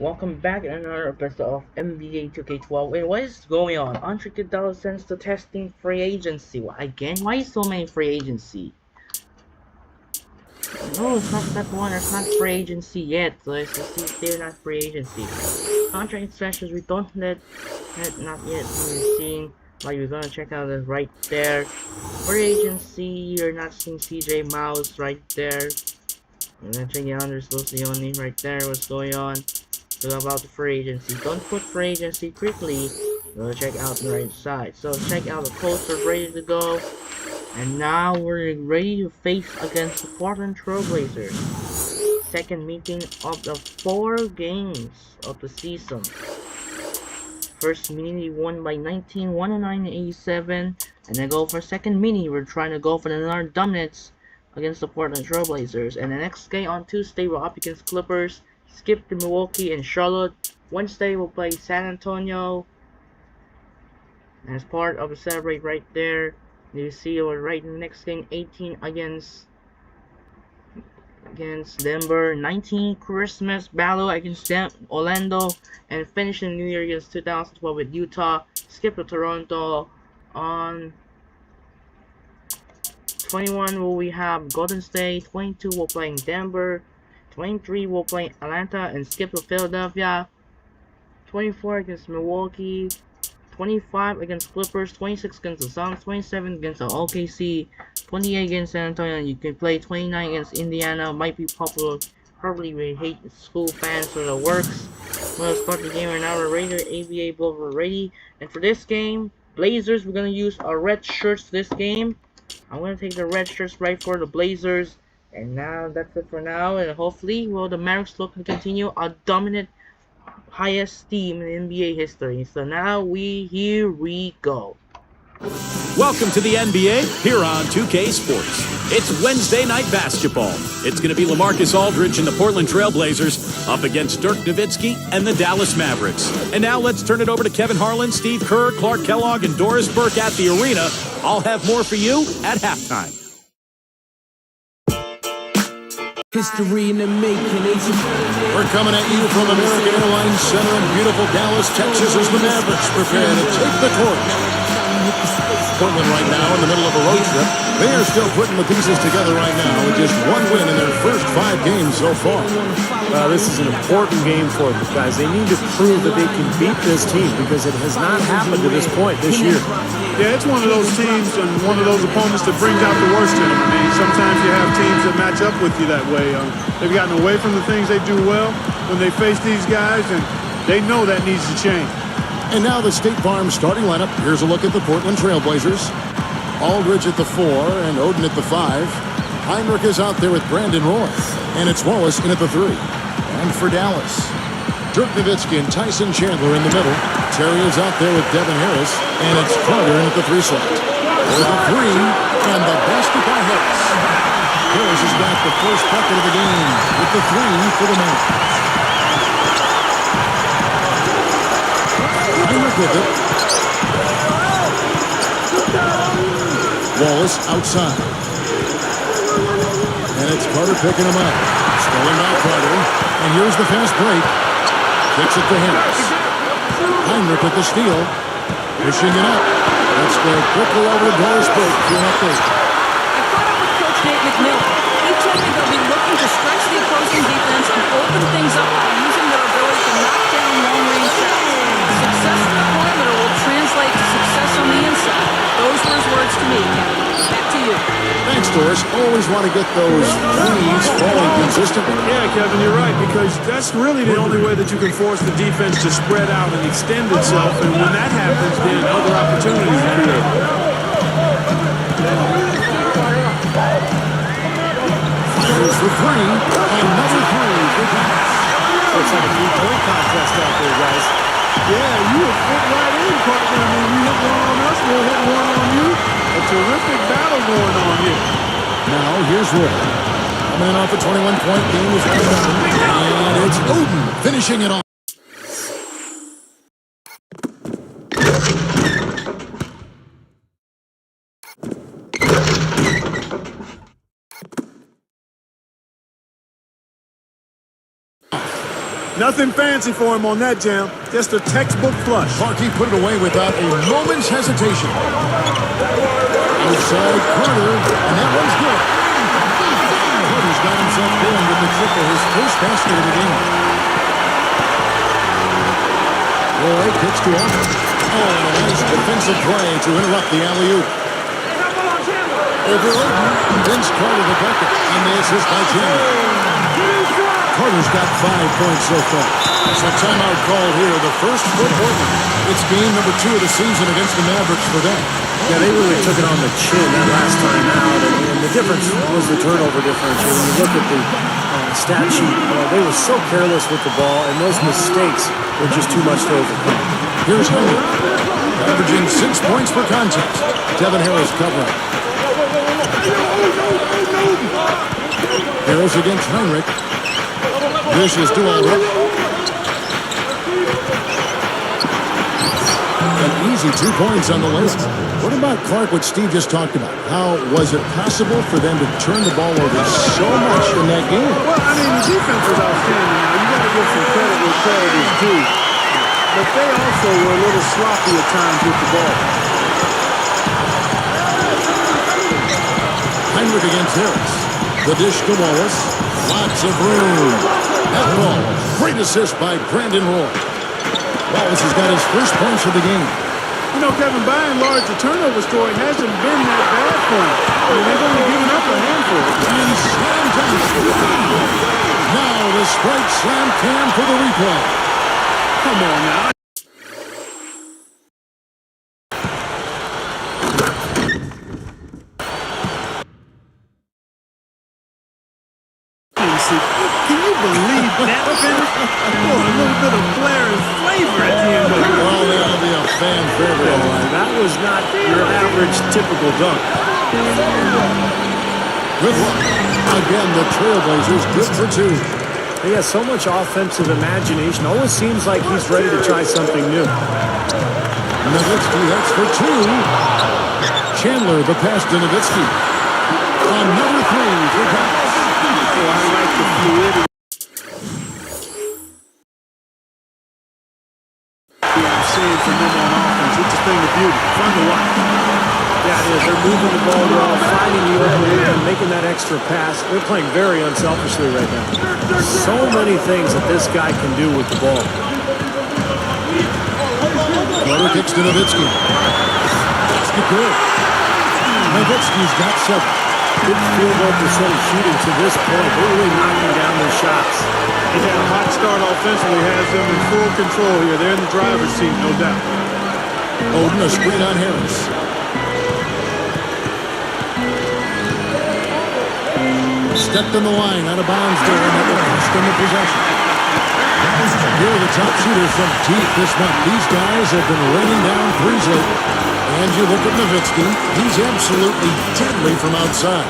Welcome back in another episode of NBA 2K12. Wait, what is going on? Andre Iguodala sends to testing free agency. Again? Why so many free agency? No, it's not step one. It's not free agency yet. So it's still not free agency. Contract specials we don't let not yet we're seeing. Like we're gonna check out it right there. Free agency. You're not seeing CJ Mouse right there. I'm gonna check out Anders Lucioni right there. What's going on? So about the free agency. Don't put free agency quickly. We'll check out the right side. So check out the codes are ready to go. And now we're ready to face against the Portland Trailblazers. Second meeting of the 4 games of the season. First mini won by 19, 109-87. And then go for second mini. We're trying to go for another dominance against the Portland Trailblazers. And the next game on Tuesday we're up against Clippers. Skip to Milwaukee and Charlotte. Wednesday we'll play San Antonio. As part of the celebrate right there. You see we're right in the next game 18 against Denver. 19 Christmas battle against Orlando. And finishing New Year against 2012 with Utah. Skip to Toronto. On 21 will we have Golden State. 22 we'll play Denver. 23 will play Atlanta and skip to Philadelphia. 24 against Milwaukee. 25 against Clippers. 26 against the Suns. 27 against the OKC. 28 against San Antonio. You can play 29 against Indiana. Might be popular. Probably we hate school fans, so it works. We'll start the game right now. We're ready. ABA Bowl, we're ready. And for this game, Blazers, we're gonna use our red shirts this game. I'm gonna take the red shirts right for the Blazers. And now that's it for now, and hopefully will the Mavericks look to continue a dominant highest team in NBA history. So now here we go. Welcome to the NBA here on 2K Sports. It's Wednesday night basketball. It's going to be LaMarcus Aldridge and the Portland Trailblazers up against Dirk Nowitzki and the Dallas Mavericks. And now let's turn it over to Kevin Harlan, Steve Kerr, Clark Kellogg, and Doris Burke at the arena. I'll have more for you at halftime. History in the making, We're coming at you from American Airlines Center in beautiful Dallas, Texas, as the Mavericks prepare to take the court. Portland right now in the middle of a road trip. They are still putting the pieces together right now with just one win in their first 5 games so far. This is an important game for them, guys. They need to prove that they can beat this team because it has not happened to this point this year. Yeah, it's one of those teams and one of those opponents that brings out the worst in them. I mean, sometimes you have teams that match up with you that way. They've gotten away from the things they do well when they face these guys, and they know that needs to change. And now the State Farm starting lineup. Here's a look at the Portland Trailblazers. Aldridge at the 4 and Oden at the 5. Heinrich is out there with Brandon Roy. And it's Wallace in at the 3. And for Dallas, Dirk Nowitzki and Tyson Chandler in the middle. Terry is out there with Devin Harris. And it's Carter in at the 3 slot. For the 3, and the basket by Harris. Harris has got the first bucket of the game with the 3 for the Mavericks. Heinrich with it. Wallace outside. And it's Carter picking him up. Stolen by Carter. And here's the fast break. Kicks it to Harris. Heinrich with the steal. Pushing it up. Let's go quickly over to Doris Burke for an update. I caught up with Coach Nate McMillan. He told me they'll be looking to stretch the opposing defense and open things up by using their ability to knock down long-range shots. Success in the perimeter will translate to success on the inside. Those were his words to me, Kevin. Back to you. Thanks, Doris. Always want to get those threes falling consistently. Yeah, Kevin, you're right, because that's really the only way that you can force the defense to spread out and extend itself, and when that happens, then other opportunities are created. Fires for 3. Another 3 for Dallas. Looks like a 3-point contest out there, guys. Yeah, you would fit right in, partner. I mean, you hit one on us, we'll hit one on you. A terrific battle going on here. Now, here's Roy. Coming in off a 21-point game is and it's Oden finishing it off. Nothing fancy for him on that jam. Just a textbook flush. Clarkie put it away without a moment's hesitation. Outside Carter, and that one's good. Carter's got himself going with the triple, his first basket of the game. Roy kicks to Arthur. Oh, and a nice defensive play to interrupt the alley-oop. Over Oden, Vince Carter the bucket, and the assist by Chandler. Carter's got 5 points so far. So timeout called here, the first for Portland. It's game number 2 of the season against the Mavericks for them. Yeah, they really took it on the chin that last time out, and the difference was the turnover differential. When you look at the stat sheet, they were so careless with the ball, and those mistakes were just too much to overcome. Here's Henry, averaging 6 points per contest. Devin Harris covering. Harris against Heinrich. This is to Aldridge. An easy 2 points on the list. What about Clark, what Steve just talked about? How was it possible for them to turn the ball over so much in that game? Well, I mean, the defense was outstanding. Now, you got to give some credit where credit is due. But they also were a little sloppy at times with the ball. Heinrich against Harris. The dish to Wallace. Lots of room. That ball. Great assist by Brandon Roy. Wallace has got his first points of the game. You know, Kevin, by and large, the turnover story hasn't been that bad for him. I mean, they've only given up a handful. And slam dunk. Now the Sprite slam cam for the replay. Come on now. Can you believe that finish? Boy, a little bit of flair and flavor at the end of it. Well, that'll be a fan favorite. That was not your average typical dunk. Good luck. Again, the Trailblazers good for 2. He has so much offensive imagination. Always seems like he's ready to try something new. Nowitzki, that's for 2. Chandler, the pass to Nowitzki. Another 3 for Dallas. Oh, I like the fluidity. I'm seeing from them on offense. It's a thing of beauty. Fun to watch. Yeah, it is. They're moving the ball well, finding the opening, and making that extra pass. They're playing very unselfishly right now. So many things that this guy can do with the ball. Carter kicks to Nowitzki. That's the good. Nowitzki's got 7. Good field goal percentage shooting to this point. They're really knocking down their shots. He's had a hot start offensively, has them in full control here. They're in the driver's seat, no doubt. Oden, a screen on Harris. Stepped in the line, out of bounds there, and that will cost them the possession. Here are the top shooters from deep this month. These guys have been raining down threes lately. And you look at Nowitzki, he's absolutely deadly from outside.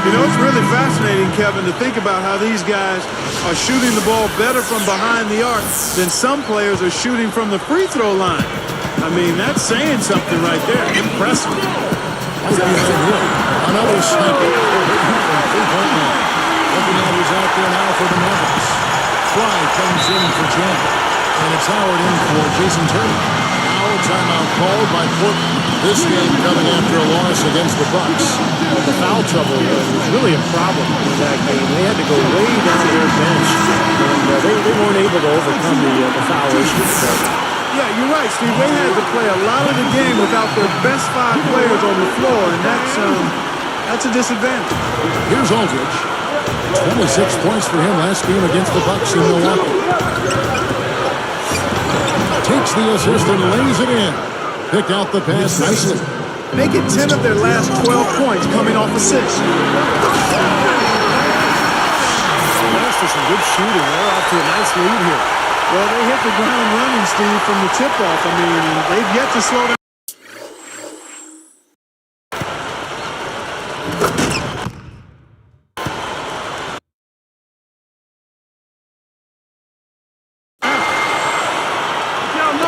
You know, it's really fascinating, Kevin, to think about how these guys are shooting the ball better from behind the arc than some players are shooting from the free throw line. I mean, that's saying something right there. Impressive. Right behind him, another sniper from 3-point line. Looking at who's out there now for the Mavericks. Fry comes in for Jan. And it's Howard in for Jason Turner. Timeout called by Portland. This game coming after a loss against the Bucks. The foul trouble was really a problem in that game. They had to go way down their bench, and they weren't able to overcome the foul issue. Yeah, you're right, Steve. They had to play a lot of the game without their best 5 players on the floor, and that's a disadvantage. Here's Aldridge. 26 points for him last game against the Bucks in Milwaukee. Takes the assist and lays it in. Picked out the pass nicely. Make it 10 of their last 12 points coming off assists. That's just some good shooting. They're off to a nice lead here. Well, they hit the ground running, Steve, from the tip-off. I mean, they've yet to slow down.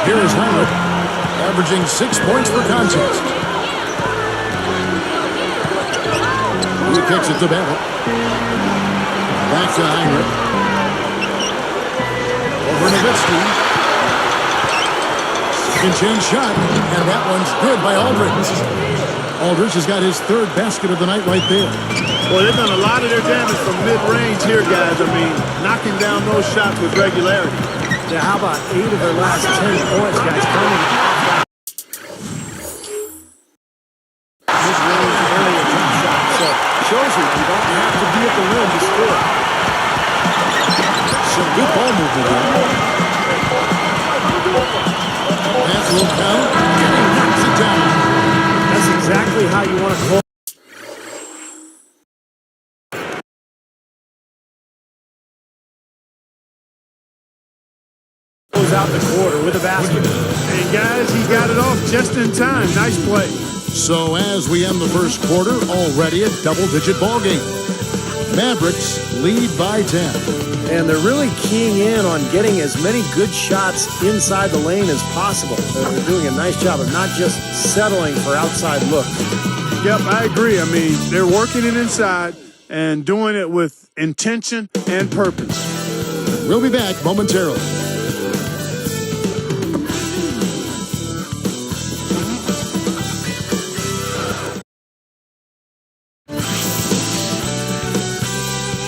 Here is Heinrich, averaging 6 points per contest. He kicks it to Bennett. Back to Heinrich. Nowitzki. Second chance shot, and that one's good by Aldridge. Aldridge has got his third basket of the night right there. Well, they've done a lot of their damage from mid-range here, guys. I mean, knocking down those shots with regularity. Yeah, how about 8 of their last 10 points, guys, coming off that mid-range area jump shot. So, shows you don't have to be at the rim to score. Some good ball movement there. That will count, and he knocks it down. That's exactly how you want to close. Out the quarter with a basket. And guys, he got it off just in time. Nice play. So as we end the first quarter, already a double-digit ball game. Mavericks lead by 10. And they're really keying in on getting as many good shots inside the lane as possible. They're doing a nice job of not just settling for outside looks. Yep, I agree. I mean, they're working it inside and doing it with intention and purpose. We'll be back momentarily.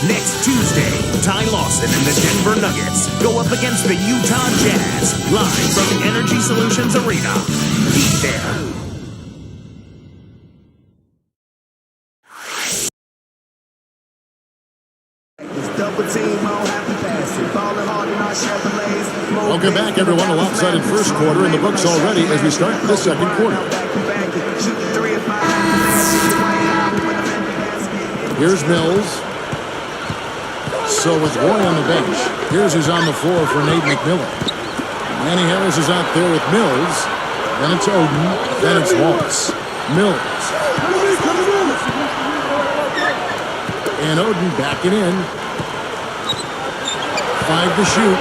Next Tuesday, Ty Lawson and the Denver Nuggets go up against the Utah Jazz, live from Energy Solutions Arena. Be there. Welcome back, everyone. A lopsided first quarter in the books already as we start the second quarter. Here's Mills. So with Roy on the bench, here's who's on the floor for Nate McMillan. Manny Harris is out there with Mills. Then it's Oden. Then it's Wallace. Mills. And Oden backing in. 5 to shoot.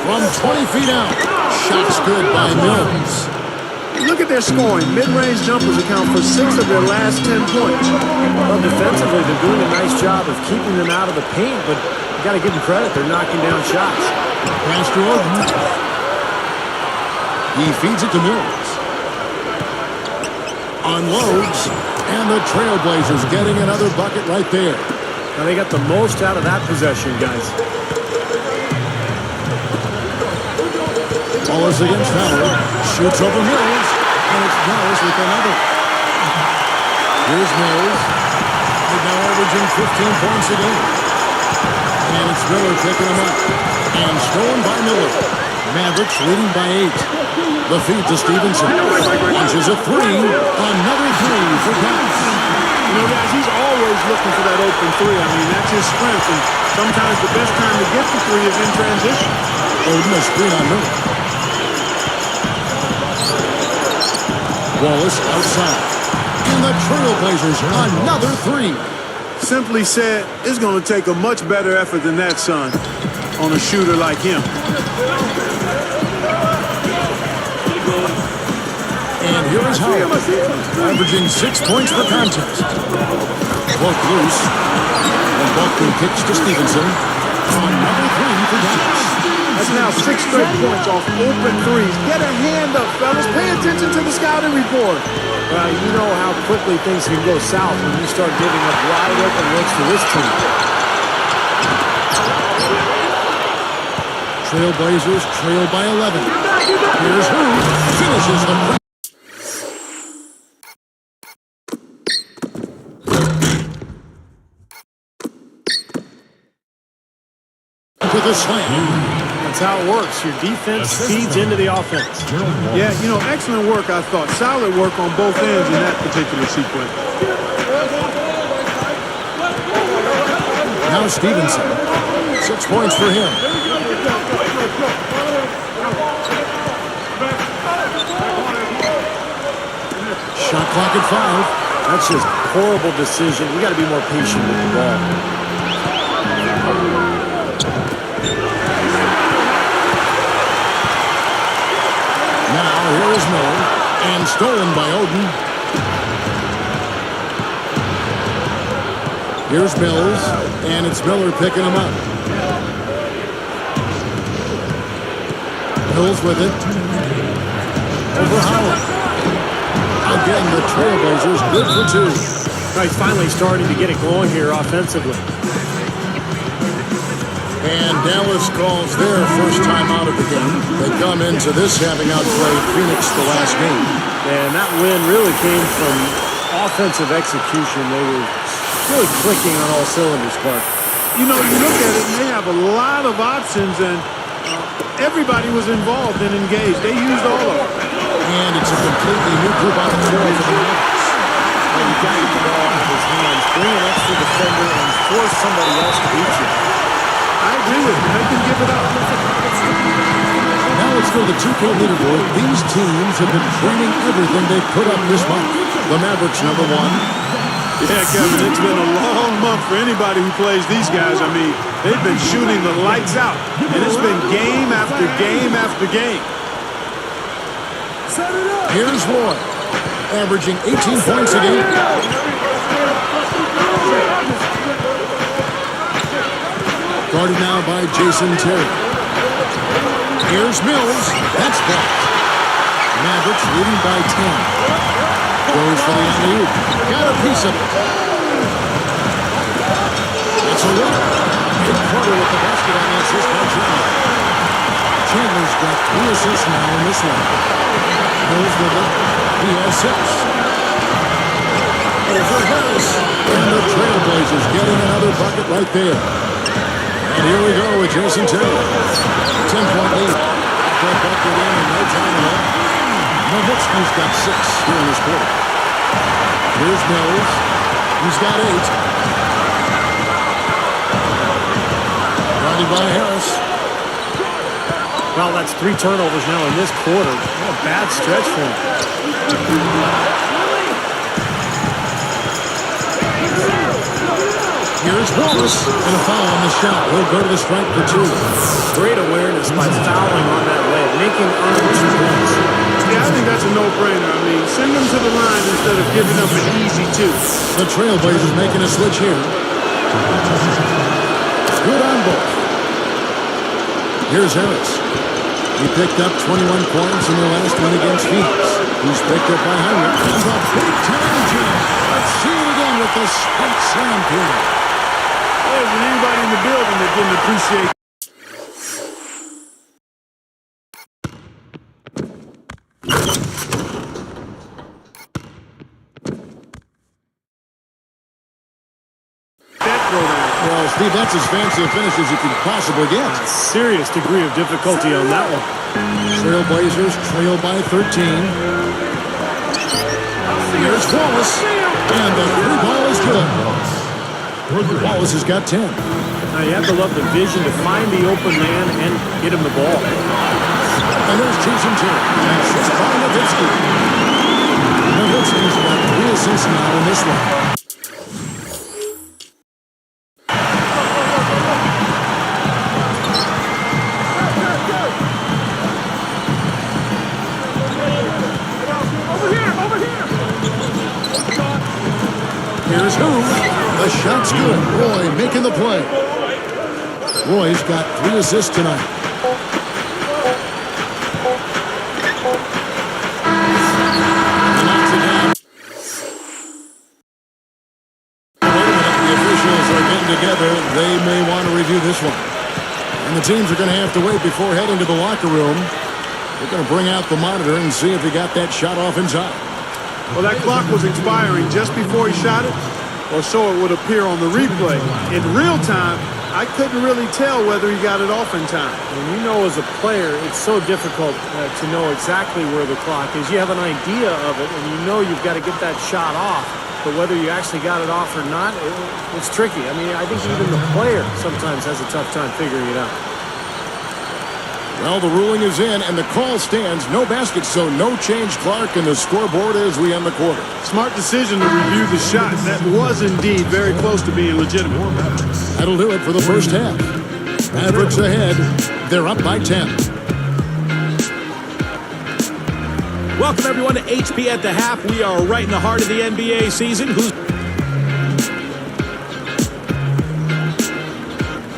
From 20 feet out. Shots good by Mills. Look at their scoring. Mid-range jumpers account for 6 of their last 10 points. Well, defensively, they're doing a nice job of keeping them out of the paint, but you got to give them credit. They're knocking down shots. Pass to Oden. He feeds it to Mills. Unloads. And the Trailblazers getting another bucket right there. Now they got the most out of that possession, guys. Wallace against Fowler. Shoots over Mills. And it's Wallace with another. Here's Mills. He's now averaging 15 points a game. And it's Miller picking him up. And stolen by Miller. Mavericks leading by 8. The feed to Stevenson. Launches a 3. Another 3 for Dallas. You know, guys, he's always looking for that open 3. I mean, that's his strength. And sometimes the best time to get the 3 is in transition. Oden a screen on Miller. Wallace outside. And the Trailblazers another 3. Simply said, it's going to take a much better effort than that, son, on a shooter like him. And here is Howard, averaging 6 points per contest. Both loose. And Buckman kicks to Stevenson. Another 3 for Dallas. That's now 6 straight points off open 3s. Get a hand up, fellas. Pay attention to the scouting report. Well, you know how quickly things can go south when you start giving up wide open looks to this team. Trailblazers trail by 11. Here's who finishes the with a slam. That's how it works. Your defense feeds into the offense. Yeah, you know, excellent work, I thought. Solid work on both ends in that particular sequence. Now Stevenson. 6 points for him. Shot clock at 5. That's just horrible decision. You got to be more patient with the ball. Now here is Miller, and stolen by Oden. Here's Mills, and it's Miller picking him up. Mills with it. Over Howard. Again, the Trailblazers good for two. Now he's finally starting to get it going here offensively. And Dallas calls their first time out of the game. They come into this having outplayed Phoenix the last game. And that win really came from offensive execution. They were really clicking on all cylinders, Clark. You know, you look at it, and they have a lot of options, and everybody was involved and engaged. They used all of them. And it's a completely new group on the floor for the Nuggets. Well, you've got to get the ball out of his hands, bring an extra defender, and force somebody else to beat you. I agree with you. They can give it up. Now let's go to the 2K leaderboard. These teams have been training everything they put up this month. The Mavericks, number one. Yeah, Kevin, it's been a long month for anybody who plays these guys. I mean, they've been shooting the lights out, and it's been game after game after game. Here's Roy, averaging 18 points a game. Guarded now by Jason Terry. Here's Mills. That's blocked. Mavericks leading by 10. Goes for the alley-oop. Got a piece of it. It's a look. Big Carter with the basket on the assist by Chandler. Chandler's got 3 assists now in this one. Mills with it. He has 6. Over Harris. And the Trailblazers getting another bucket right there. And here we go with Jason Terry. 10-point lead. That bucket in no time at all. Nowitzki's got 6 here in this quarter. Here's Mills. He's got 8. Guarded by Harris. Well, that's 3 turnovers now in this quarter. What a bad stretch for him. Here's Wallace, and a foul on the shot. He'll go to the strike for 2. Great awareness by fouling on that leg, making earned 2 points. Yeah, I think that's a no-brainer. I mean, send them to the line instead of giving up an easy 2. The Trailblazers making a switch here. Good on both. Here's Harris. He picked up 21 points in their last win against Phoenix. He's picked up by Heinrich. And a big-time jam. Let's see it again with the spike slam period. There wasn't anybody in the building that didn't appreciate. Well, Steve, that's as fancy a finish as you can possibly get. Serious degree of difficulty on that one. Trailblazers trail by 13. Here's Wallace. And the 3-ball is good. Wallace has got 10. Now, you have to love the vision to find the open man and get him the ball. And there's Jason Terry. Assist by Nowitzki. Nowitzki's got 3 assists now in this one. Here's who? The shot's good. Roy making the play. Roy's got 3 assists tonight. The officials are getting together. They may want to review this one. And the teams are going to have to wait before heading to the locker room. They're going to bring out the monitor and see if he got that shot off in time. Well, that clock was expiring just before he shot it, or so it would appear on the replay. In real time, I couldn't really tell whether he got it off in time. And you know, as a player, it's so difficult to know exactly where the clock is. You have an idea of it, and you know you've got to get that shot off. But whether you actually got it off or not, it's tricky. I mean, I think even the player sometimes has a tough time figuring it out. Well, the ruling is in, and the call stands. No basket, so no change, Clark, and the scoreboard as we end the quarter. Smart decision to review the shot. That was indeed very close to being legitimate. That'll do it for the first half. Mavericks ahead. They're up by 10. Welcome, everyone, to HP at the Half. We are right in the heart of the NBA season.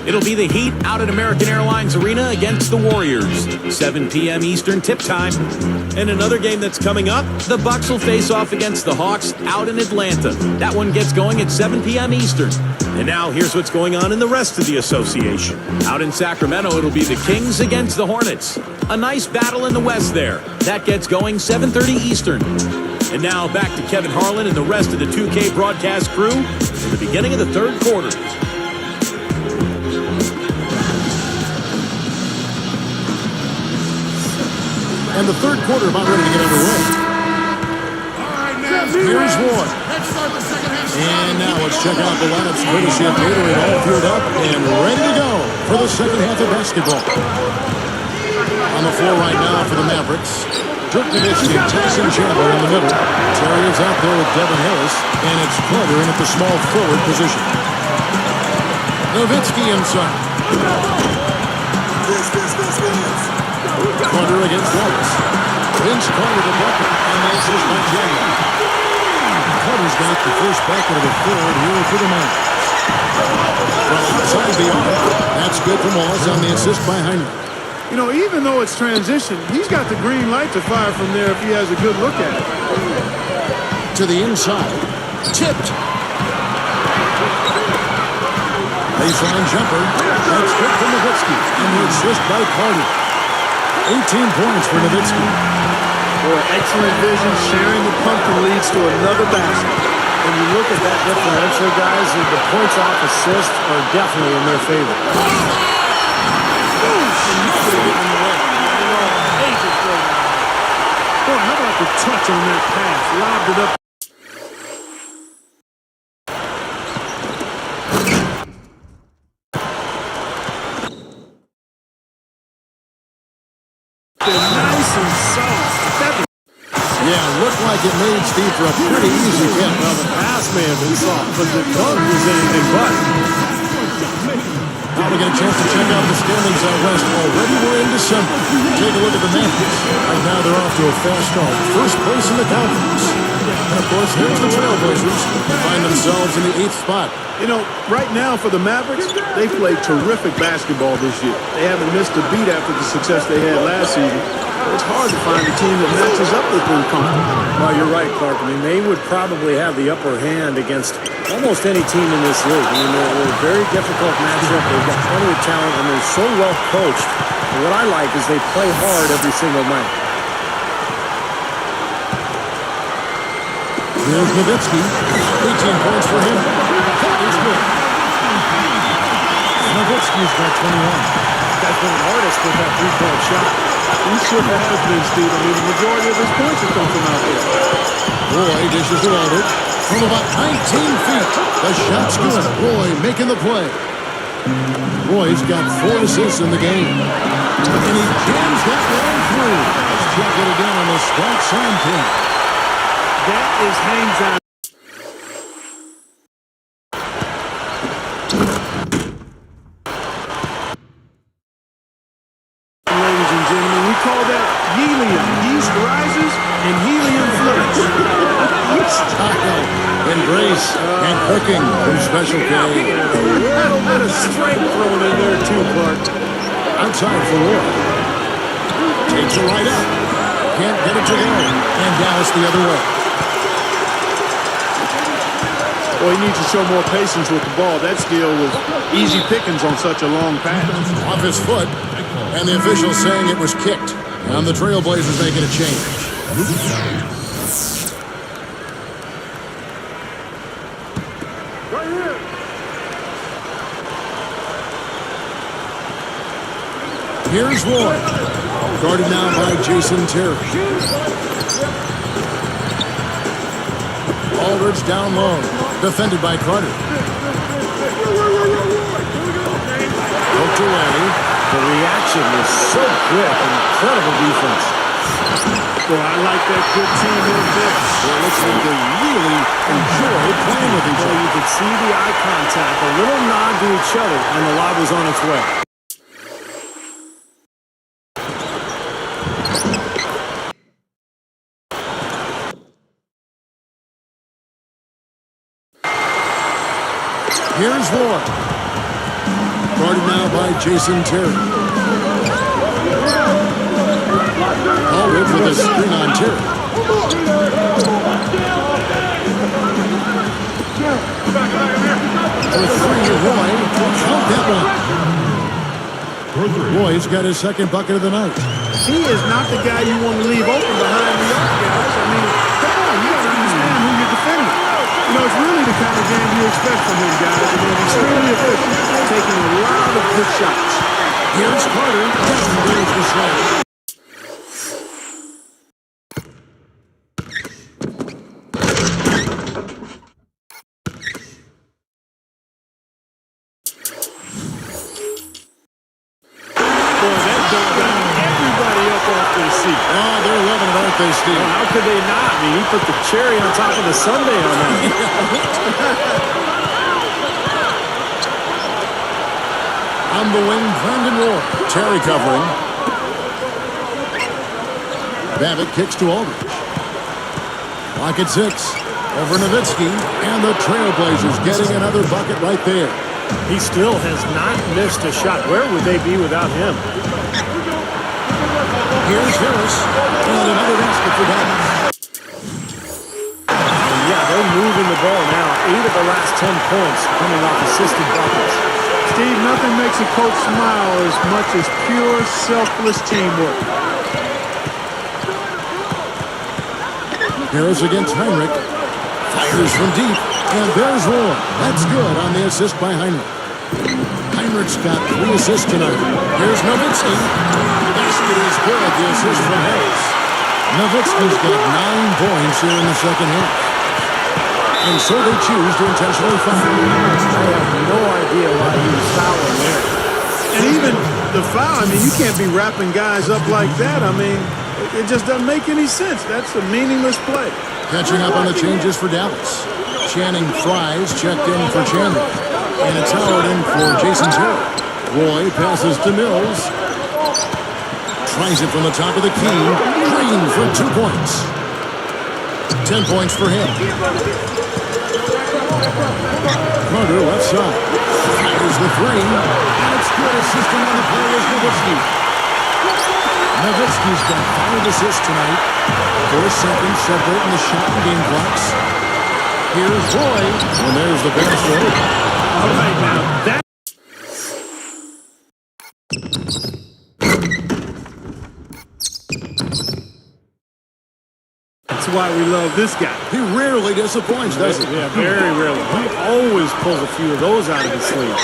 It'll be the Heat out at American Airlines Arena against the Warriors. 7 p.m. Eastern tip time. And another game that's coming up, the Bucks will face off against the Hawks out in Atlanta. That one gets going at 7 p.m. Eastern. And now here's what's going on in the rest of the association. Out in Sacramento, it'll be the Kings against the Hornets. A nice battle in the West there. That gets going 7:30 Eastern. And now back to Kevin Harlan and the rest of the 2K broadcast crew in the beginning of the third quarter. And the third quarter about ready to get underway. Here's Ward. And now let's check out the lineups courtesy of Gatorade, all fueled up and ready to go for the second half of basketball. On the floor right now for the Mavericks, Dirk Nowitzki, Tyson Chandler in the middle. Terry is out there with Devin Harris, and it's Carter in at the small forward position. Nowitzki inside. Carter against Wallace. Vince Carter the bucket, and the assist by Chandler. Carter's got the first bucket of the third here for the Mavericks. Well, outside the arc, that's good from Wallace on the assist by Heinrich. You know, even though it's transition, he's got the green light to fire from there if he has a good look at it. To the inside. Tipped. Baseline jumper. That's good from Nowitzki. And the assist by Carter. 18 points for Nowitzki. Boy, excellent vision. Sharing the pumpkin leads to another basket. When you look at that differential, guys, the points off assists are definitely in their favor. Boy, how about the touch on that pass? Lobbed it up. Nice and soft. Yeah, looked like it made Steve for a pretty easy hit. Well, the pass may have been soft, but the dunk was anything but. Now we get a chance to check out the standings out west. Already we're in December. Take a look at the Mavericks. Right now they're off to a fast start. First place in the conference. And of course, here's the Trailblazers. They find themselves in the 8th spot. You know, right now for the Mavericks, they played terrific basketball this year. They haven't missed a beat after the success they had last season. It's hard to find a team that matches up with them comfortably. Well, you're right, Clark. I mean, they would probably have the upper hand against almost any team in this league. I mean, they're a very difficult matchup. They've got plenty of talent, and they're so well coached. And what I like is they play hard every single night. Here's Nowitzki. 18 points for him. He's good. Nowitzki's got 21. That's been hardest with that three-point shot. He sure has been, Steve. I mean, the majority of his points have come from out there. Roy dishes it over from about 19 feet. The shot's good. Roy making the play. Roy's got 4 assists in the game. And he jams that one through. Let's check it again on the start sign pin. That is hangs out. Ladies and gentlemen, we call that helium. Yeast rises and helium floats. Style and grace and cooking from Special K. A little bit of strength thrown in there too, Clark. Outside for Roy. Takes it right up. Can't get it to go. And Dallas the other way. Well, he needs to show more patience with the ball. That steal was easy pickings on such a long pass. Off his foot. And the official saying it was kicked. And the Trailblazers making a change. Here's Roy. Guarded now by Jason Terry. Aldridge down low. Defended by Carter. Poked away. The reaction was so quick. Incredible defense. Well, I like that good teamwork there. Well, it looks like they really enjoy playing with each Well, other. you could see the eye contact, a little nod to each other, and the lob was on its way. Here's Roy. Guarded by Jason Terry. Aldridge with a screen on Terry. For three, Roy. Count that one. Roy's got his second bucket of the night. He is not the guy you want to leave open behind the arc, guys. I mean, come on, you got to understand who you're defending. You know, it's really the kind of game you expect from him, guys. I mean, extremely efficient, taking a lot of good shots. Here's Carter. There's the slam. They're loving it, aren't they, Steve? Well, how could they not? I mean, he put the cherry on top of the sundae on that. On the wing, Brandon Roy. Terry covering. Babbitt kicks to Aldridge. Clock at 6. Over Nowitzki. And the Trailblazers getting another bucket right there. He still has not missed a shot. Where would they be without him? Here's Harris, and another basket for Dallas. Yeah, they're moving the ball now. 8 of the last 10 points coming off assisted buckets. Steve, nothing makes a coach smile as much as pure, selfless teamwork. Harris against Heinrich. Fires from deep, and there's Roy. That's good on the assist by Heinrich. Heinrich's got 3 assists tonight. Here's Nowitzki. Basket is good. The assist from Harris. Nowitzki's got 9 points here in the second half. And so they choose to intentionally foul. I have no idea why he was fouling there. And even the foul, I mean, you can't be wrapping guys up like that. I mean, it just doesn't make any sense. That's a meaningless play. Catching up on the changes for Dallas. Channing Fries checked in for Chandler. And it's Howard in for Jason Terry. Roy passes to Mills. Tries it from the top of the key. Green for 2 points. 10 points for him. Carter left side. Fires the 3. And it's good. Assisting on the play is Nowitzki. Nowitzki's got 5 assists tonight. 4 seconds separating the shot and game clocks. Here's Roy. And there's the pass for All right, now that. That's why we love this guy. He rarely disappoints, does he? Yeah, very rarely. He always pulls a few of those out of his sleeve.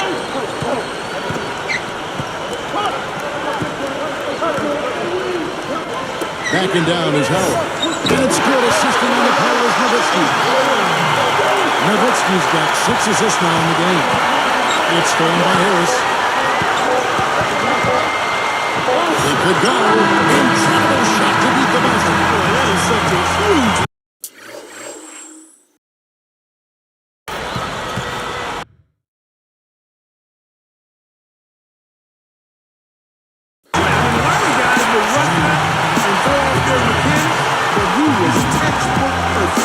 Backing down is Howard. And it's good. Assisting on the play is Nowitzki. Nowitzki's got 6 assists now in the game. It's stolen by Harris. He could go. Incredible shot to beat the buzzer. That is such a huge.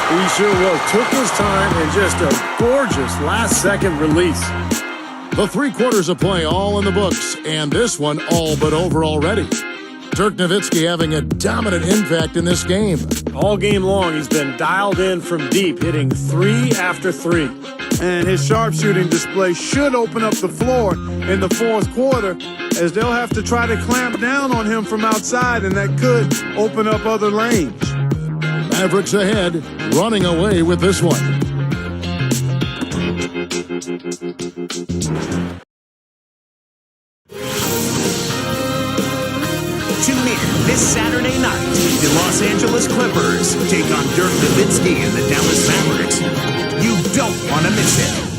He sure was. Took his time and just a gorgeous last-second release. The 3 quarters of play all in the books, and this one all but over already. Dirk Nowitzki having a dominant impact in this game. All game long, he's been dialed in from deep, hitting 3 after 3. And his sharpshooting display should open up the floor in the 4th quarter, as they'll have to try to clamp down on him from outside, and that could open up other lanes. Mavericks ahead, running away with this one. Tune in this Saturday night. The Los Angeles Clippers take on Dirk Nowitzki and the Dallas Mavericks. You don't want to miss it.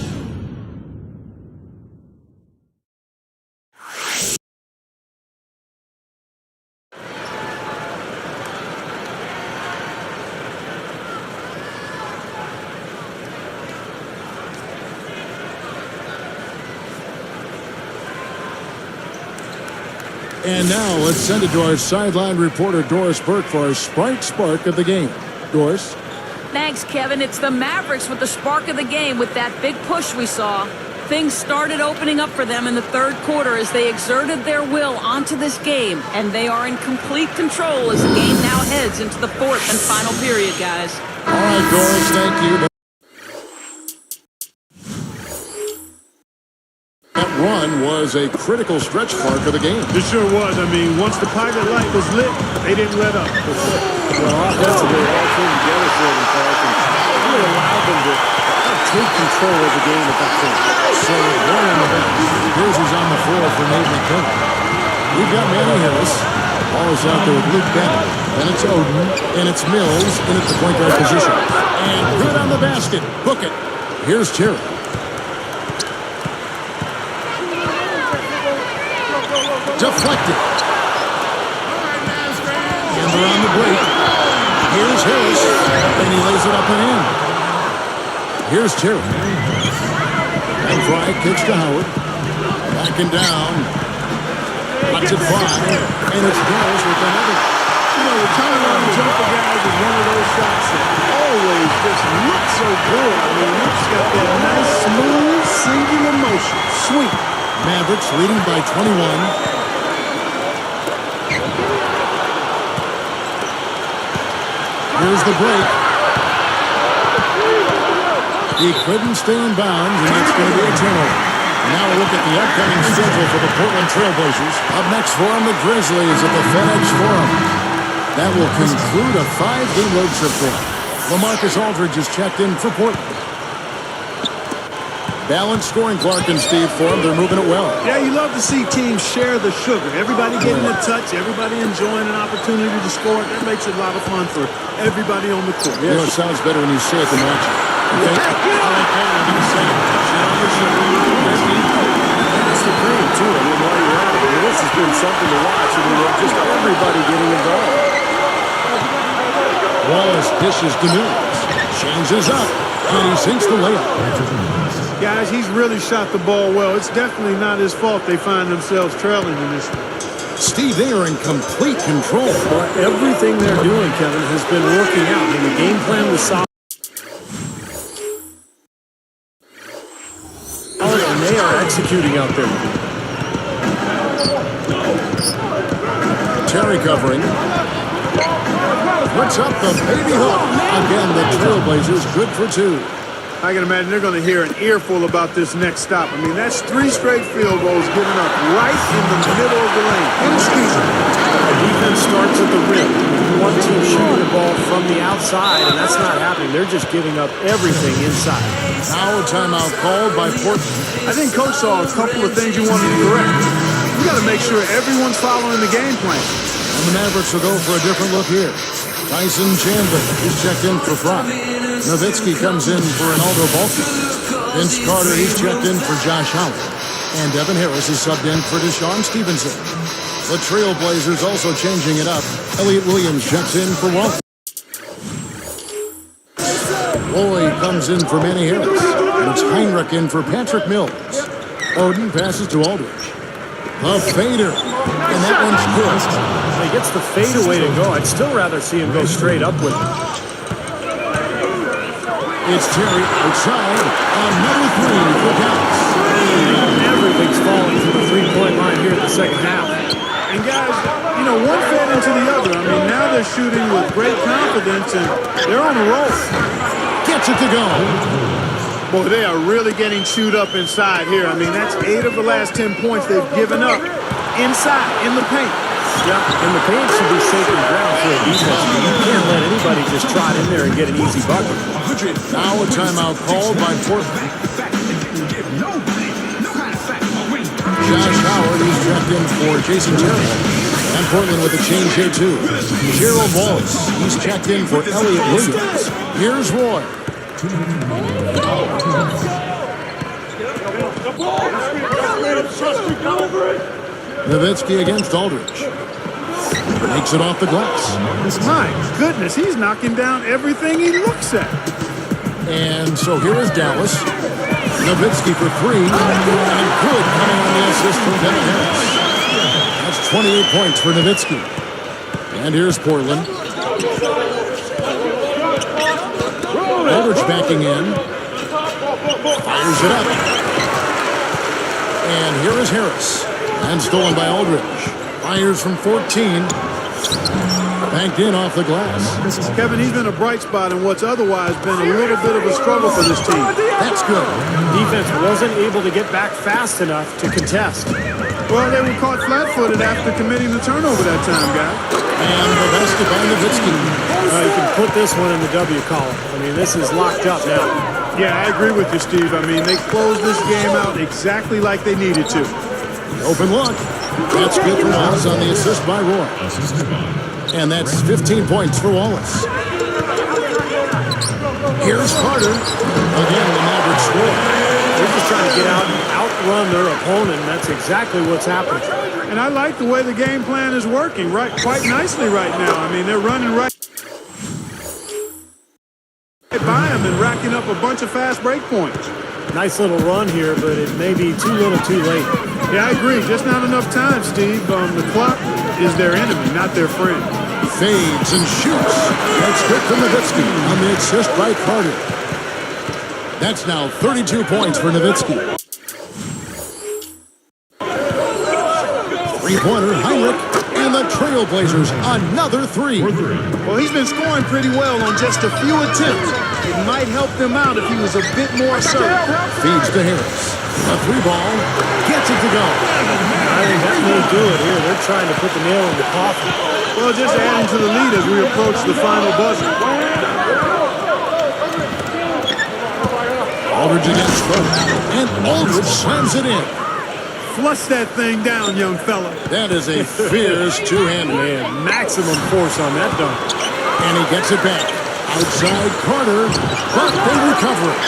And now let's send it to our sideline reporter, Doris Burke, for our Sprite Spark of the game. Doris? Thanks, Kevin. It's the Mavericks with the spark of the game with that big push we saw. Things started opening up for them in the third quarter as they exerted their will onto this game, and they are in complete control as the game now heads into the fourth and final period, guys. All right, Doris, thank you. That run was a critical stretch part for the game. It sure was. I mean, once the pilot light was lit, they didn't let up. Well, offensively, it all came together for them, Clark, and really allowed them to take control of the game at that point. So, one on the bench. Here's who's on the floor for Nate McMillan. We've got Manny Harris. Ball is out there with Luke Bennett. Then it's Oden, and it's Mills in at the point guard position. And good on the basket. Book it. Here's Terry. Deflected. And they're on the break. Here's Harris, and he lays it up and in. Here's Terry. And Fry kicks to Howard. Backing down. Cuts it 5. And it's Dallas with another. You know, the turnaround jumper, guys, is one of those shots that always just looks so good. I mean, it's got that nice, smooth, singular motion. Sweet. Mavericks leading by 21. Here's the break. He couldn't stay in bounds, and that's going to be a turnover. Now a look at the upcoming schedule for the Portland Trailblazers. Up next for them, the Grizzlies at the FedEx Forum. That will conclude a 5-game road trip for them. LaMarcus Aldridge is checked in for Portland. Balanced scoring, Clark and Steve, for them. They're moving it well. Yeah, you love to see teams share the sugar. Everybody getting a touch, everybody enjoying an opportunity to score. That makes it a lot of fun for everybody on the court. You know, it sounds better when you say it than watch it. Okay? I like that when you say it. Share the sugar. That's the dream, too. I mean, while you're at it, this has been something to watch. I mean, just everybody getting involved. Wallace dishes to Mills. Changes up, and he sinks the layup. Guys, he's really shot the ball well. It's definitely not his fault they find themselves trailing in this one. Steve, they are in complete control. Well, everything they're doing, Kevin, has been working out. I mean, the game plan was solid. And they are executing out there. Terry covering. Puts up the baby hook. Again, the Trailblazers good for 2. I can imagine they're going to hear an earful about this next stop. I mean, that's 3 straight field goals given up right in the middle of the lane. Inexcusable. The defense starts at the rim. One team shooting the ball from the outside, and that's not happening. They're just giving up everything inside. Now a timeout called by Portland. I think Coach saw a couple of things you wanted to correct. You got to make sure everyone's following the game plan. And the Mavericks will go for a different look here. Tyson Chandler is checked in for Fry. Nowitzki comes in for Ronaldo Balky. Vince Carter, he's checked in for Josh Howard. And Devin Harris is subbed in for Deshaun Stevenson. The Trailblazers also changing it up. Elliot Williams checks in for Walton. Lloyd comes in for Manny Harris. And it's Heinrich in for Patrick Mills. Oden passes to Aldridge. The fader. And that one's good. He gets the fadeaway to go. I'd still rather see him go straight up with it. It's Terry outside. Another 3 for Dallas. Everything's falling from the three-point line here in the second half. And guys, you know, one fed into the other. I mean, now they're shooting with great confidence, and they're on a roll. Gets it to go. Boy, they are really getting chewed up inside here. I mean, that's 8 of the last 10 points they've given up inside, in the paint. Yeah, and the paint should be sacred ground for a defense. You can't let anybody just trot in there and get an easy bucket. Now a timeout called by Portland. Josh Howard is checked in for Jason Terry. And Portland with a change here, too. Gerald Wallace, he's checked in for Elliot Williams. Here's Roy. Nowitzki against Aldridge. Makes it off the glass. My goodness, he's knocking down everything he looks at. And so here is Dallas. Nowitzki for 3. And good coming on the assist from Devin Harris. That's 28 points for Nowitzki. And here's Portland. Aldridge backing in. Fires it up. And here is Harris. And stolen by Aldridge. Fires from 14. Banked in off the glass. Kevin, he's been a bright spot in what's otherwise been a little bit of a struggle for this team. That's good. Defense wasn't able to get back fast enough to contest. Well, they were caught flat-footed after committing the turnover that time, guys. And the basket by Nowitzki. You can put this one in the W column. I mean, this is locked up now. Yeah, I agree with you, Steve. I mean, they closed this game out exactly like they needed to. Open look. That's good for Wallace on the assist by Roy. And that's 15 points for Wallace. Here's Carter. Again, the Mavericks score. They're just trying to get out and outrun their opponent, and that's exactly what's happening. And I like the way the game plan is working quite nicely right now. I mean, they're running right by him and racking up a bunch of fast break points. Nice little run here, but it may be too little too late. Yeah, I agree. Just not enough time, Steve. The clock is their enemy, not their friend. Fades and shoots. That's good for Nowitzki on the assist by Carter. That's now 32 points for Nowitzki. Three-pointer, Heinrich, and the Trailblazers another three. Well, he's been scoring pretty well on just a few attempts. It might help them out if he was a bit more assertive. Feeds to Harris. A three ball. Gets it to go. I think that may do it here. They're trying to put the nail in the coffin. Well, just adding to the lead as we approach the final buzzer. Aldridge against Stroke. And Aldridge slams it in. Flush that thing down, young fella. That is a fierce two-hander. Man, maximum force on that dunk. And he gets it back. Outside Carter, but they recover it.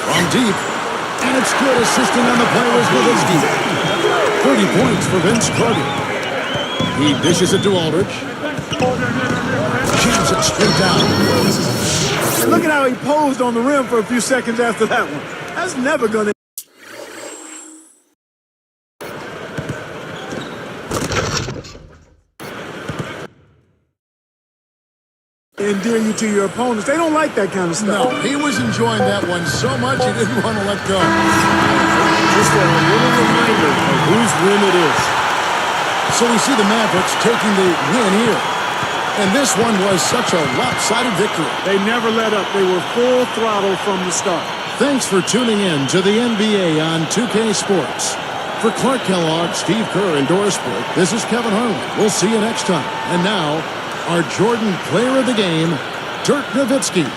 From deep, and it's good. Assisting on the play was Nowitzki. 30 points for Vince Carter. He dishes it to Aldridge. Jams it straight down. And look at how he posed on the rim for a few seconds after that one. That's never going to endear you to your opponents. They don't like that kind of stuff. No, he was enjoying that one so much he didn't want to let go. Just a little reminder of whose win it is. So we see the Mavericks taking the win here. And this one was such a lopsided victory. They never let up. They were full throttle from the start. Thanks for tuning in to the NBA on 2K Sports. For Clark Kellogg, Steve Kerr, and Doris Burke, this is Kevin Harlan. We'll see you next time. And now, our Jordan Player of the Game, Dirk Nowitzki.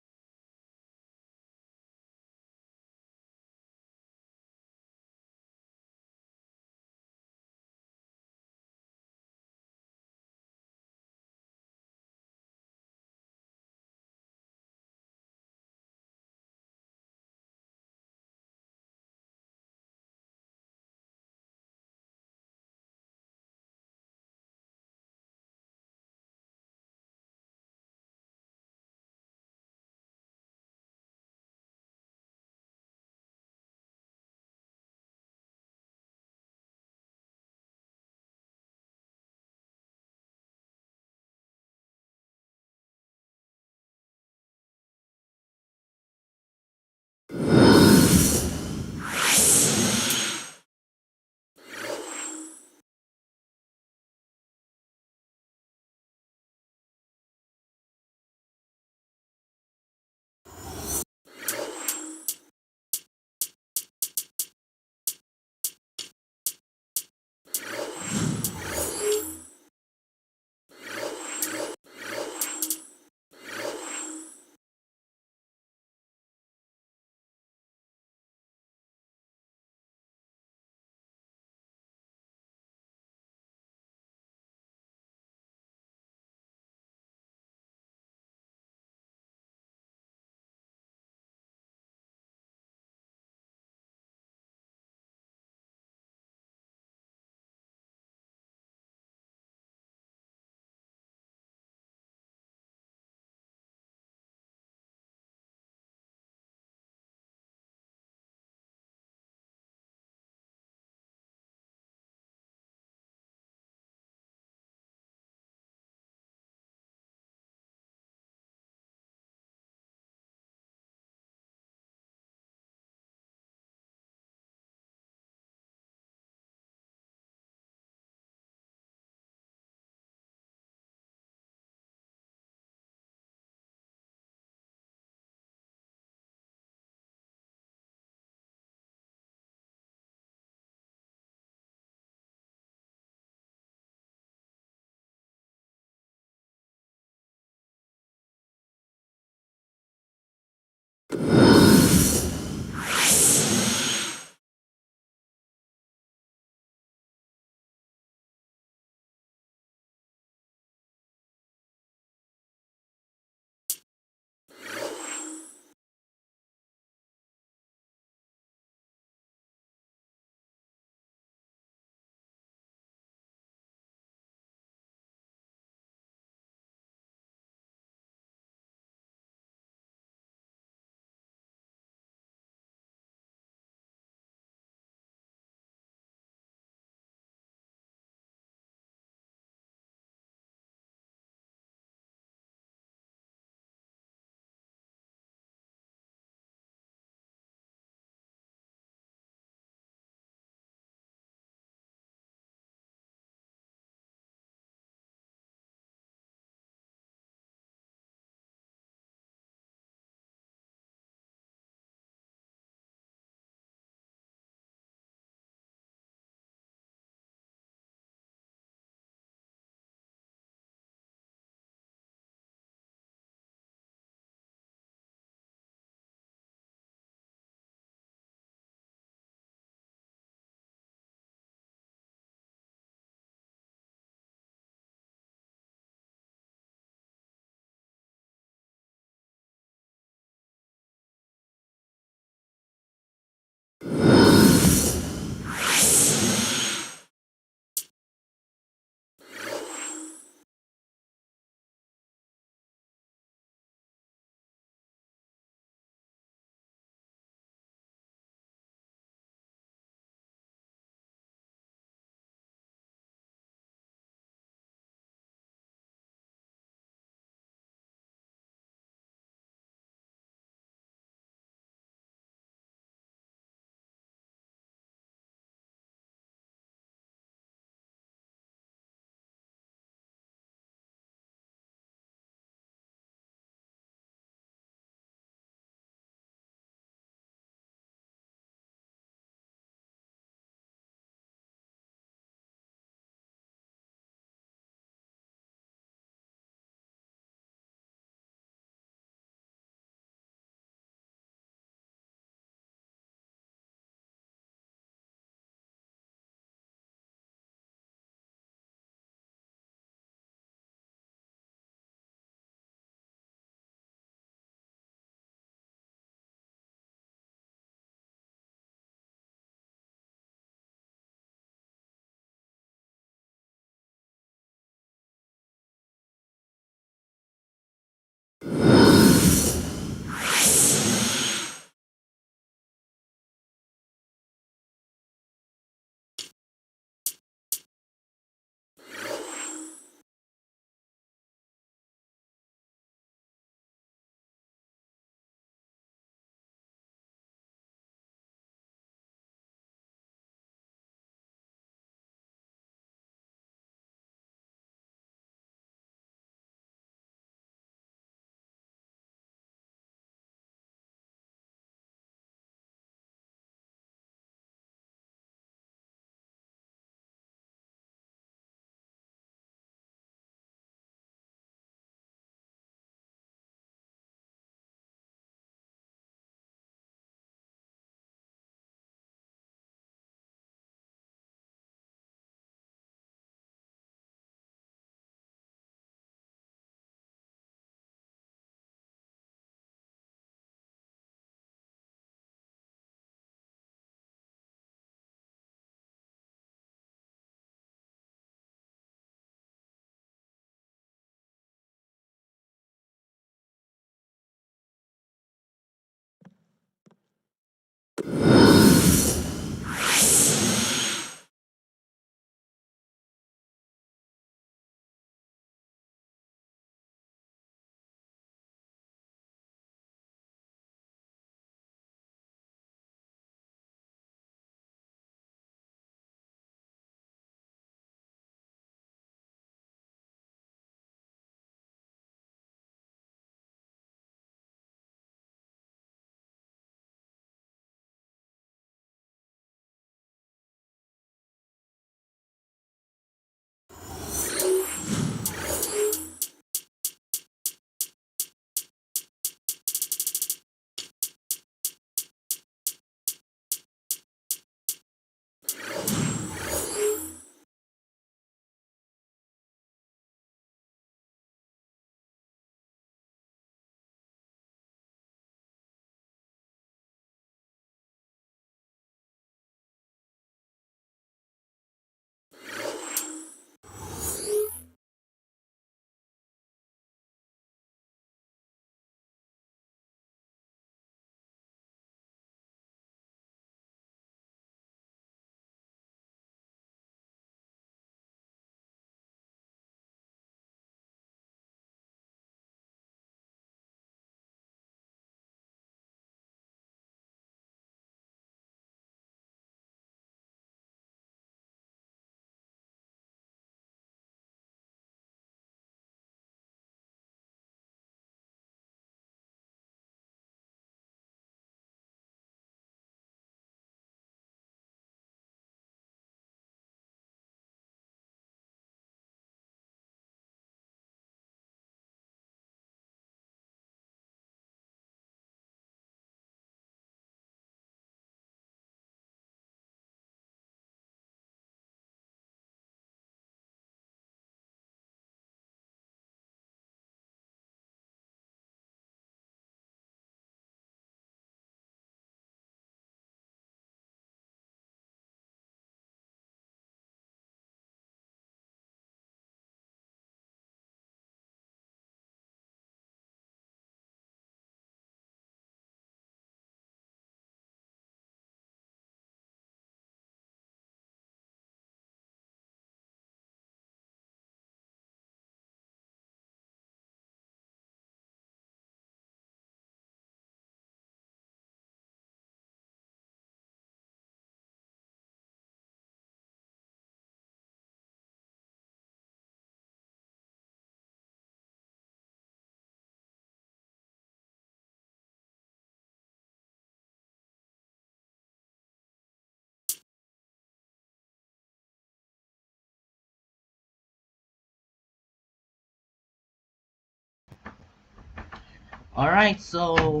Alright, so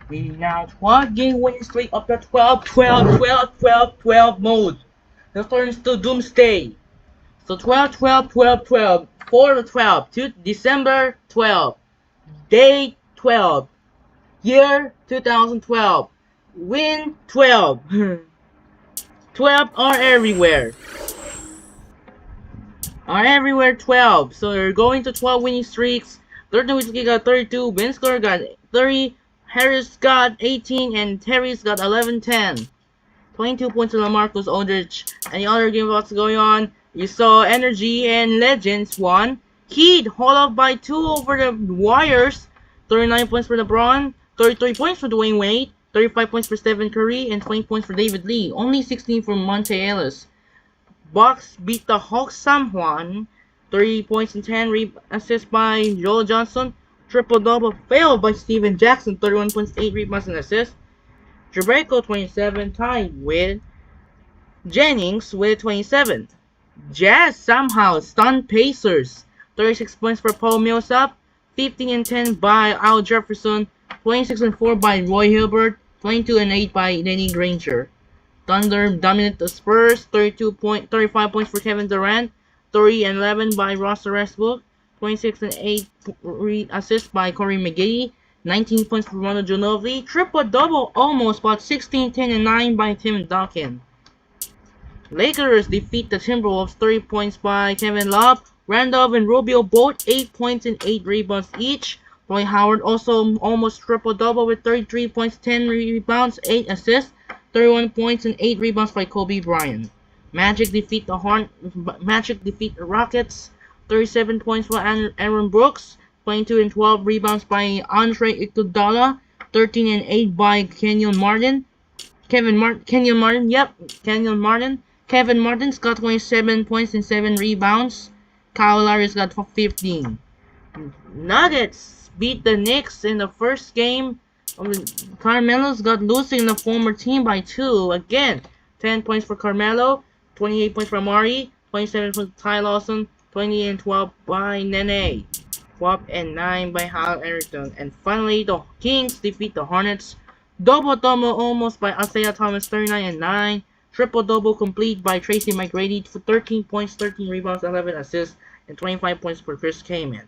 we now 12 game winning streak of the 12 mode. The turns to Doomsday. So 12 for the 12 to December 12, day 12, year 2012, win 12. 12 are everywhere. 12. So you're going to 12 winning streaks. Thornton Whiskey got 32, Ben Score got 30, Harris got 18, and Terry's got 11-10. 22 points to LaMarcus Aldridge. And the other game that's going on, you saw Energy and Legends won. Heat hauled off by 2 over the Warriors. 39 points for LeBron, 33 points for Dwayne Wade, 35 points for Stephen Curry, and 20 points for David Lee. Only 16 for Monte Ellis. Bucks beat the Hawks someone. 30 points and 10 assists by Joel Johnson. Triple-double failed by Steven Jackson. 31 points, 8 rebounds and assists. Jerebko 27 tied with Jennings with 27. Jazz somehow stunned Pacers. 36 points for Paul Millsap. 15 and 10 by Al Jefferson. 26 and 4 by Roy Hilbert. 22 and 8 by Danny Granger. Thunder dominate the Spurs. 35 points for Kevin Durant. 30 and 11 by Russell Westbrook. 26 and 8 assists by Corey McGee. 19 points for Ronald Ginobili. Triple-double almost, but 16, 10, and 9 by Tim Duncan. Lakers defeat the Timberwolves. 30 points by Kevin Love. Randolph and Rubio both 8 points and 8 rebounds each. Roy Howard also almost triple-double with 33 points, 10 rebounds, 8 assists. 31 points and 8 rebounds by Kobe Bryant. Magic defeat the Rockets. 37 points for Aaron Brooks. 22 and 12 rebounds by Andre Iguodala. 13 and 8 by Kenyon Martin. Kevin Martin's got 27 points and 7 rebounds. Kyle Lowry's got 15. Nuggets beat the Knicks in the first game. Carmelo's got losing the former team by 2. Again, 10 points for Carmelo. 28 points for Amari. 27 for Ty Lawson. 20 and 12 by Nene. 12 and 9 by Hal Anderson. And finally, the Kings defeat the Hornets. Double-double almost by Isaiah Thomas, 39 and 9. Triple-double complete by Tracy McGrady for 13 points, 13 rebounds, 11 assists, and 25 points for Chris Kaman.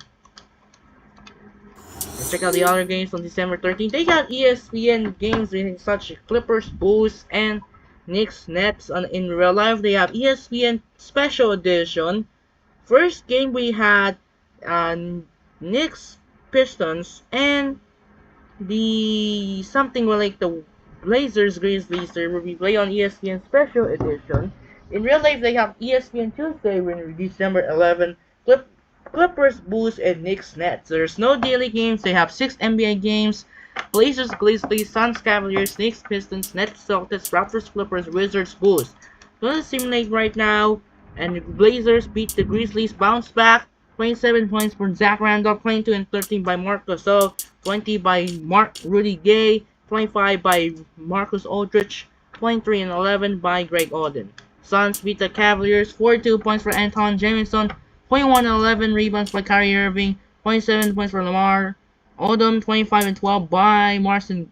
Let's check out the other games on December 13th. They got ESPN games such as Clippers, Bulls, and Knicks, Nets. In real life, they have ESPN Special Edition. First game we had Knicks, Pistons, and the something like the Blazers, Grizzlies. They will be played on ESPN Special Edition. In real life, they have ESPN Tuesday on December 11th. Clippers, Bulls, and Knicks, Nets. There's no daily games. They have 6 NBA games. Blazers, Grizzlies, Suns, Cavaliers, Knicks, Pistons, Nets, Celtics, Raptors, Clippers, Wizards, Bulls. Gonna simulate right now. And the Blazers beat the Grizzlies, bounce back. 27 points for Zach Randolph, 22 and 13 by Marc Gasol, 20 by Rudy Gay, 25 by Marcus Aldridge, 23 and 11 by Greg Oden. Suns beat the Cavaliers, 42 points for Anton Jamison, 21 and 11 rebounds by Kyrie Irving, 27 points for Lamar Odom, 25 and 12 by Goran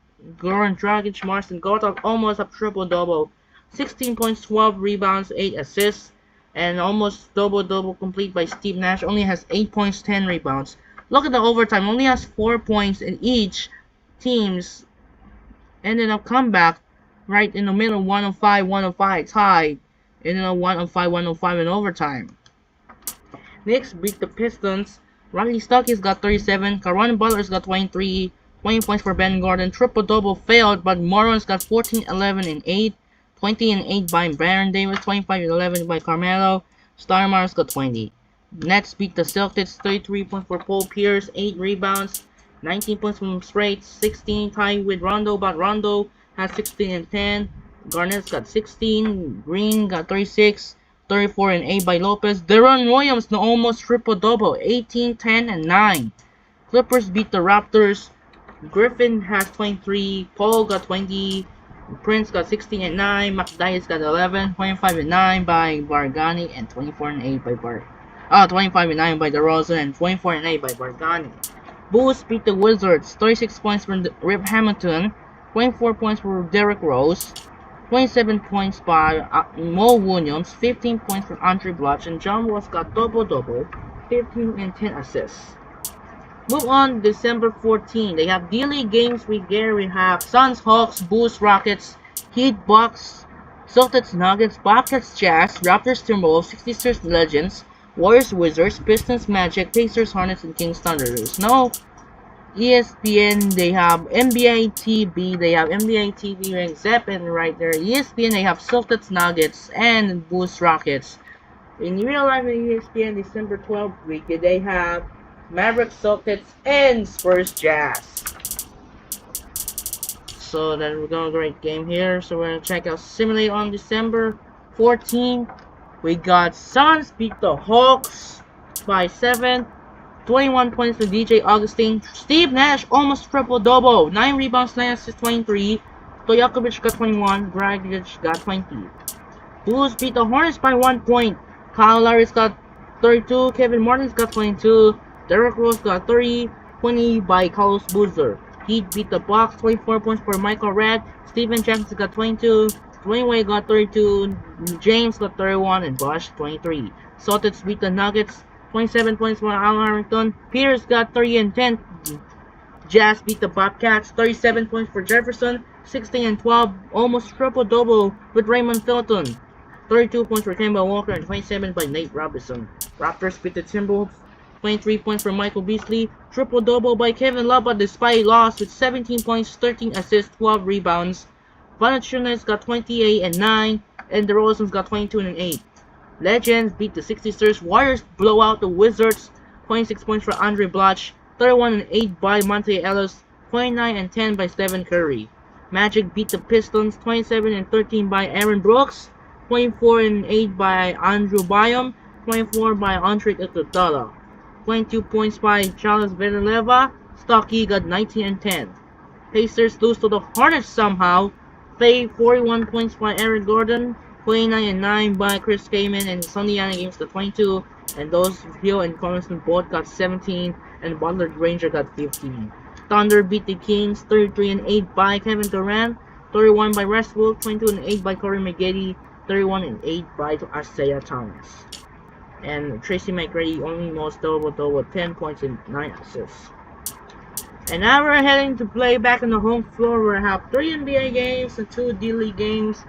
Dragic. Marcin Gortat almost a triple-double, 16 points, 12 rebounds, 8 assists, and almost double-double complete by Steve Nash. Only has 8 points, 10 rebounds. Look at the overtime, only has 4 points in each. Teams ended up comeback right in the middle, 105 tied. And then a 105 in overtime. Knicks beat the Pistons. Riley Stuckey's got 37. Caron Butler's got 23. 20 points for Ben Gordon. Triple-double failed, but Moron's got 14, 11, and 8. 20 and 8 by Baron Davis. 25 and 11 by Carmelo. Stoudemire's got 20. Nets beat the Celtics. 33 points for Paul Pierce. 8 rebounds. 19 points from Straits. 16 tied with Rondo, but Rondo has 16 and 10. Garnett's got 16. Green got 36. 34 and 8 by Lopez. Deron Williams almost triple-double. 18, 10, and 9. Clippers beat the Raptors. Griffin has 23. Paul got 20. Prince got 16 and 9. McDyess got 11. 25 and 9 by Bargani. And 24 and 8 by 25 and 9 by DeRozan. And 24 and 8 by Bargani. Bulls beat the Wizards. 36 points for Rip Hamilton. 24 points for Derrick Rose. 27 points by Mo Williams. 15 points for Andre Blatch. And John Wall got double-double. 15 and 10 assists. Move on, December 14. They have D-League games week there. We have Suns, Hawks, Bulls, Rockets, Heat, Bucks, Celtics, Nuggets, Bobcats, Jazz, Raptors, Timberwolves, 66ers, Legends, Warriors, Wizards, Pistons, Magic, Pacers, Hornets, and Kings, Thunder. There's no ESPN. They have NBA TV. They have NBA TV ranked Zep and right there. ESPN, they have Celtics, Nuggets, and Bulls, Rockets. In real life, in ESPN, December 12th week, they have Mavericks, Celtics, and Spurs, Jazz. So then we're going to great game here. So we're going to check out Simulate on December 14. We got Suns beat the Hawks by 7. 21 points for DJ Augustine. Steve Nash almost triple-double. 9 rebounds, 9 assists, 23. Stojakovic got 21. Dragic got 20. Bulls beat the Hornets by 1 point. Kyle Lowry's got 32. Kevin Martin's got 22. Derrick Rose got 30. 20 by Carlos Boozer. Heat beat the Bucks. 24 points for Michael Redd. Steven Jackson got 22. Dwayne Wade got 32. James got 31. And Bosh 23. Celtics beat the Nuggets. 27 points for Al Harrington. Pierce got 30 and 10. Jazz beat the Bobcats. 37 points for Jefferson. 16 and 12. Almost triple-double with Raymond Felton. 32 points for Kemba Walker and 27 by Nate Robinson. Raptors beat the Timberwolves. 23 points for Michael Beasley. Triple-double by Kevin Love despite loss with 17 points, 13 assists, 12 rebounds. Valanciunas got 28 and 9. And DeRozan's got 22 and 8. Legends beat the 66ers. Warriors blow out the Wizards. 26 points for Andre Blatch. 31 and 8 by Monte Ellis. 29 and 10 by Stephen Curry. Magic beat the Pistons. 27 and 13 by Aaron Brooks. 24 and 8 by Andrew Bynum. 24 by Andre Iguodala. 22 points by Charles Villanova. Stocky got 19 and 10. Pacers lose to the Hornets somehow. 41 points by Eric Gordon. 29 and 9 by Chris Kaman and Sonny Games got 22. And those Hill and Congressman both got 17. And Butler Granger got 15. Thunder beat the Kings. 33 and 8 by Kevin Durant. 31 by Westbrook. 22 and 8 by Corey McGrady. 31 and 8 by Isaiah Thomas. And Tracy McGrady only most double-double with 10 points and 9 assists. And now we're heading to play back on the home floor. We have 3 NBA games and 2 D-League games.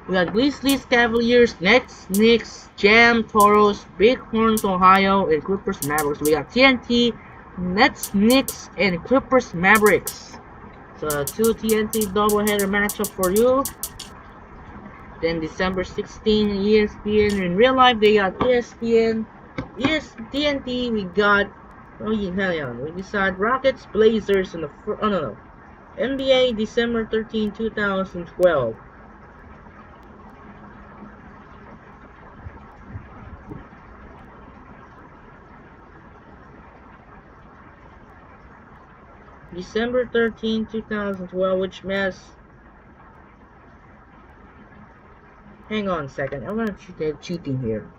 We got Grizzlies, Cavaliers, Nets, Knicks, Jam, Toros, Bighorns, Ohio, and Clippers, Mavericks. We got TNT, Nets, Knicks, and Clippers, Mavericks. So 2 TNT doubleheader matchup for you. Then December 16, ESPN. In real life, they got ESPN. TNT, we got. Oh, yeah, we decide Rockets, Blazers, and the. NBA, December 13, 2012. December 13, 2012, which mess. Hang on a second, I'm gonna cheating here.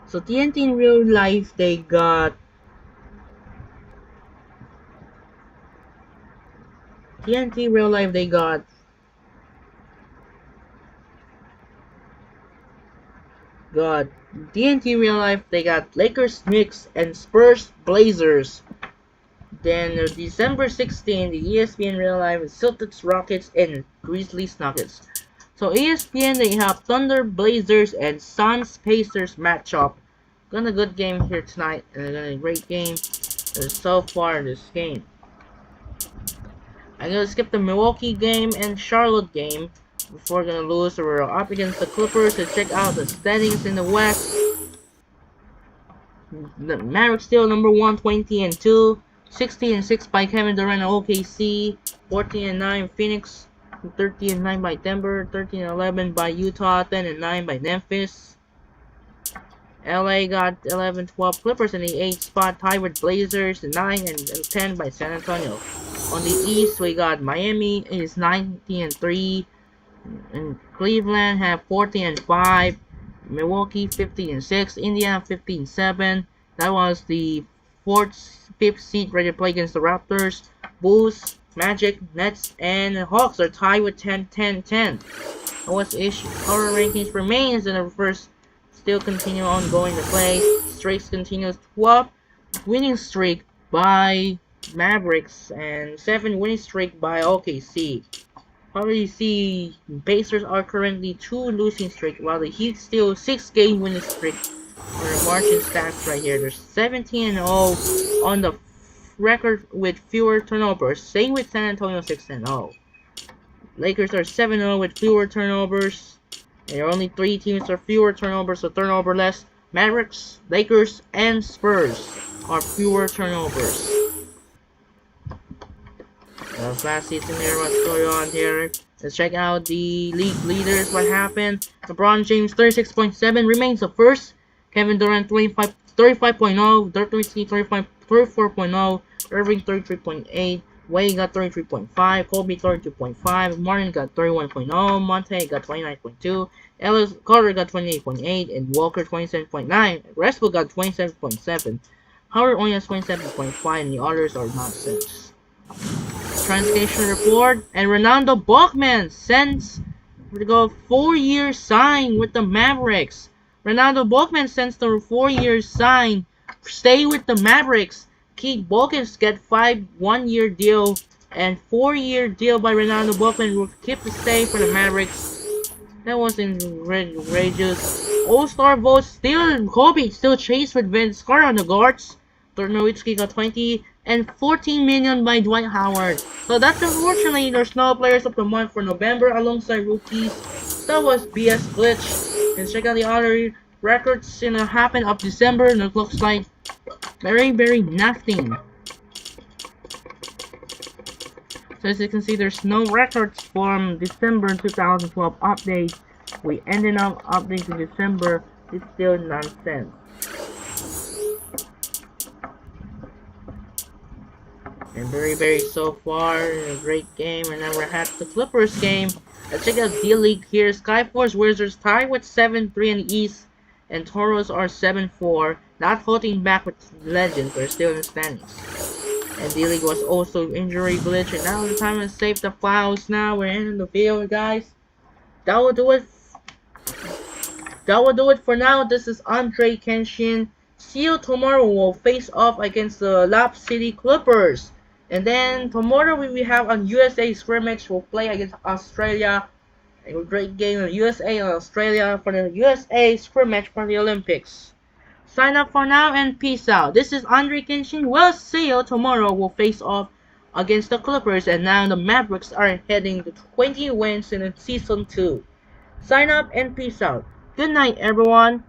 So TNT in real life, they got TNT real life, they got TNT real life, they got Lakers, Knicks, and Spurs, Blazers. Then December 16, the ESPN real life is Celtics, Rockets, and Grizzlies, Nuggets. So ESPN, they have Thunder, Blazers, and Suns, Pacers matchup. Got a good game here tonight, and a great game so far in this game. I'm gonna skip the Milwaukee game and Charlotte game before we're gonna lose. So we're up against the Clippers to check out the standings in the West. The Mavericks still number 1, 20 and 2. 16 and 6 by Kevin Durant and OKC. 14 and 9 Phoenix. 13 and 9 by Denver. 13 and 11 by Utah. 10 and 9 by Memphis. LA got 11, 12 Clippers in the 8th spot, tied with Blazers 9 and 10 by San Antonio. On the East, we got Miami is 19 and 3, and Cleveland have 14 and 5, Milwaukee 15 and 6, Indiana 15 and 7. That was the 4th, 5th seed ready to play against the Raptors. Bulls, Magic, Nets, and Hawks are tied with 10-10-10. OSH power rankings remains in the first, still continue ongoing to play. Streaks continues 12 winning streak by Mavericks and 7 winning streak by OKC. However, you see Pacers are currently 2 losing streak while the Heat still 6 game winning streak. On the margin stats right here, they're 17-0 on the record with fewer turnovers. Same with San Antonio 6-0. Lakers are 7-0 with fewer turnovers. And there are only 3 teams with fewer turnovers, so turnover less. Mavericks, Lakers, and Spurs are fewer turnovers. That was last season here, what's going on here. Let's check out the league leaders, what happened. LeBron James 36.7 remains the first. Kevin Durant 35.0, Dirk Nowitzki 34.0, Irving 33.8, Wade got 33.5, Kobe 32.5, Martin got 31.0, Monte got 29.2, Ellis Carter got 28.8, and Walker 27.9. Westbrook got 27.7. Howard only has 27.5, and the others are nonsense. Translation report, and Ronaldo Bachman sends to go 4-year sign with the Mavericks. Ronaldo Bachman sends the 4-year sign, stay with the Mavericks. Keith Balkins get 5 1-year deal and 4-year deal by Ronaldo Bachman will keep the stay for the Mavericks. That was outrageous. All-Star votes still Kobe still chased with Vince Carter on the guards. Dirk Nowitzki got 20 and 14 million by Dwight Howard. So that's unfortunately there's no players of the month for November alongside rookies. That was BS glitch. And check out the other records in the happen of December and it looks like very nothing. So as you can see, there's no records from December 2012 update. We ended up updating December. It's still nonsense. And very so far a great game. And then we had the Clippers game. Let's check out D-League here. Skyforce Wizards tied with 7-3 in the East. And Toros are 7-4. Not holding back with Legends, they're still in the standings. And D-League was also injury glitch, and now the time to save the files. Now we're in the video, guys. That will do it. That will do it for now. This is Andre Kenshin. See you tomorrow. We'll face off against the Lap City Clippers. And then tomorrow we will have a USA scrimmage. We'll play against Australia. A great game of USA and Australia for the USA scrimmage for the Olympics. Sign up for now and peace out. This is Andre Kenshin. We'll see you tomorrow. We'll face off against the Clippers. And now the Mavericks are heading to 20 wins in Season 2. Sign up and peace out. Good night, everyone.